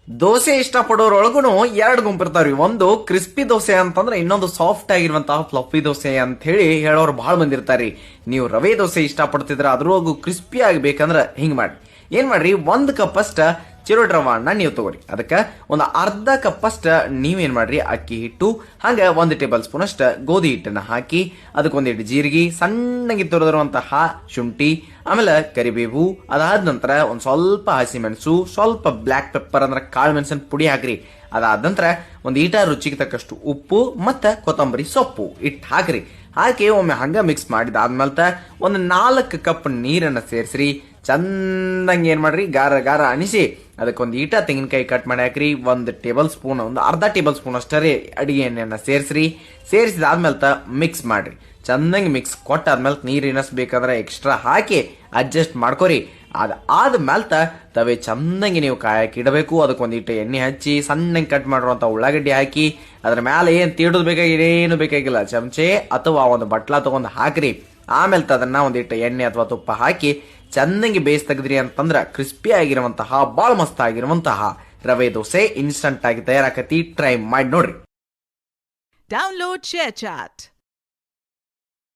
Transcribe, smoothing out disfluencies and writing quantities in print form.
ದೋಸೆ ಇಷ್ಟಪಡೋರೊಳಗೂ ಎರಡು ಗುಂಪಿರ್ತಾವ್ರಿ. ಒಂದು ಕ್ರಿಸ್ಪಿ ದೋಸೆ ಅಂತಂದ್ರೆ, ಇನ್ನೊಂದು ಸಾಫ್ಟ್ ಆಗಿರುವಂತಹ ಫ್ಲಫಿ ದೋಸೆ ಅಂತ ಹೇಳಿ ಹೇಳೋರು ಬಹಳ ಮಂದಿ ಇರ್ತಾರ್ರಿ. ನೀವು ರವೆ ದೋಸೆ ಇಷ್ಟಪಡ್ತಿದ್ರ ಅದ್ರೊಳಗು ಕ್ರಿಸ್ಪಿ ಆಗ್ಬೇಕಂದ್ರ ಹಿಂಗ್ ಮಾಡಿ, ಏನ್ ಮಾಡ್ರಿ, 1 ಕಪ್ ಅಷ್ಟ ಚಿರೋಟಿ ರವಾನ ನೀವು ತಗೋರಿ. ಅದಕ್ಕೆ ಒಂದು ಅರ್ಧ ಕಪ್ ಅಷ್ಟ ನೀವೇನ್ ಮಾಡ್ರಿ, ಅಕ್ಕಿ ಹಿಟ್ಟು, ಹಂಗ 1 ಟೇಬಲ್ ಸ್ಪೂನ್ ಅಷ್ಟ ಗೋಧಿ ಹಿಟ್ಟನ್ನ ಹಾಕಿ, ಅದಕ್ಕೊಂದಿಟ್ಟು ಜೀರಿಗೆ, ಸಣ್ಣಗೆ ತುರಿದಿರುವಂತಹ ಶುಂಠಿ, ಆಮೇಲೆ ಕರಿಬೇವು, ಅದಾದ ನಂತರ ಒಂದ್ ಸ್ವಲ್ಪ ಹಸಿಮೆಣಸು, ಸ್ವಲ್ಪ ಬ್ಲಾಕ್ ಪೆಪ್ಪರ್ ಅಂದ್ರೆ ಕಾಳು ಮೆಣಸಿನ ಪುಡಿ ಹಾಕ್ರಿ. ಅದಾದ ನಂತರ ಒಂದ್ ಈಟ ರುಚಿಗೆ ತಕ್ಕಷ್ಟು ಉಪ್ಪು ಮತ್ತ ಕೊತ್ತಂಬರಿ ಸೊಪ್ಪು ಇಟ್ಟು ಹಾಕ್ರಿ. ಹಾಕಿ ಒಮ್ಮೆ ಹಂಗ ಮಿಕ್ಸ್ ಮಾಡಿದಾದ್ಮೇಲೆ ಒಂದು 4 ಕಪ್ ನೀರನ್ನ ಸೇರಿಸ್ರಿ. ಚಂದಂಗೆ ಏನ್ ಮಾಡ್ರಿ, ಗಾರ ಗಾರ ಅಣಿಸಿ ಅದಕ್ಕೊಂದು ಈಟ ತೆಂಗಿನಕಾಯಿ ಕಟ್ ಮಾಡಿ ಹಾಕ್ರಿ. 1 ಟೇಬಲ್ ಸ್ಪೂನ್, ಒಂದು ಅರ್ಧ ಟೇಬಲ್ ಸ್ಪೂನ್ ಅಷ್ಟೇ ಅಡಿಗೆ ಎಣ್ಣೆಯನ್ನ ಸೇರಿಸ್ರಿ. ಸೇರಿಸಿದಾದ್ಮೇಲೆ ಮಿಕ್ಸ್ ಮಾಡ್ರಿ. ಚಂದಂಗೆ ಮಿಕ್ಸ್ ಕೊಟ್ಟಾದ್ಮೇಲೆ ನೀರು ಇನಸ್ಬೇಕಂದ್ರೆ ಎಕ್ಸ್ಟ್ರಾ ಹಾಕಿ ಅಡ್ಜಸ್ಟ್ ಮಾಡ್ಕೊರಿ. ಆದ್ಮೇಲೆ ತವೆ ಚಂದಂಗೆ ನೀವು ಕಾಯಕ್ಕೆ ಇಡಬೇಕು. ಅದಕ್ಕೊಂದಿಟ್ಟು ಎಣ್ಣೆ ಹಚ್ಚಿ ಸಣ್ಣಗೆ ಕಟ್ ಮಾಡಿರುವಂತ ಉಳ್ಳಾಗಡ್ಡಿ ಹಾಕಿ ಅದ್ರ ಮೇಲೆ ಏನ್ ತೀಡೋದು ಬೇಕಾಗಿಲ್ಲ, ಏನು ಬೇಕಾಗಿಲ್ಲ, ಚಮಚೆ ಅಥವಾ ಒಂದು ಬಟ್ಲಾ ತಗೊಂಡು ಹಾಕ್ರಿ. ಆಮೇಲೆ ಅದನ್ನ ಒಂದಿಟ್ಟು ಎಣ್ಣೆ ಅಥವಾ ತುಪ್ಪ ಹಾಕಿ ಚಂದಂಗೆ ಬೇಯಿಸಿ ತೆಗೆದ್ರಿ ಅಂತಂದ್ರ ಕ್ರಿಸ್ಪಿ ಆಗಿರುವಂತಹ ಬಾಳ ಮಸ್ತ್ ಆಗಿರುವಂತಹ ರವೆ ದೋಸೆ ಇನ್ಸ್ಟಂಟ್ ಆಗಿ ತಯಾರಾಕತಿ. ಟ್ರೈ ಮಾಡಿ ನೋಡ್ರಿ. Download ShareChat.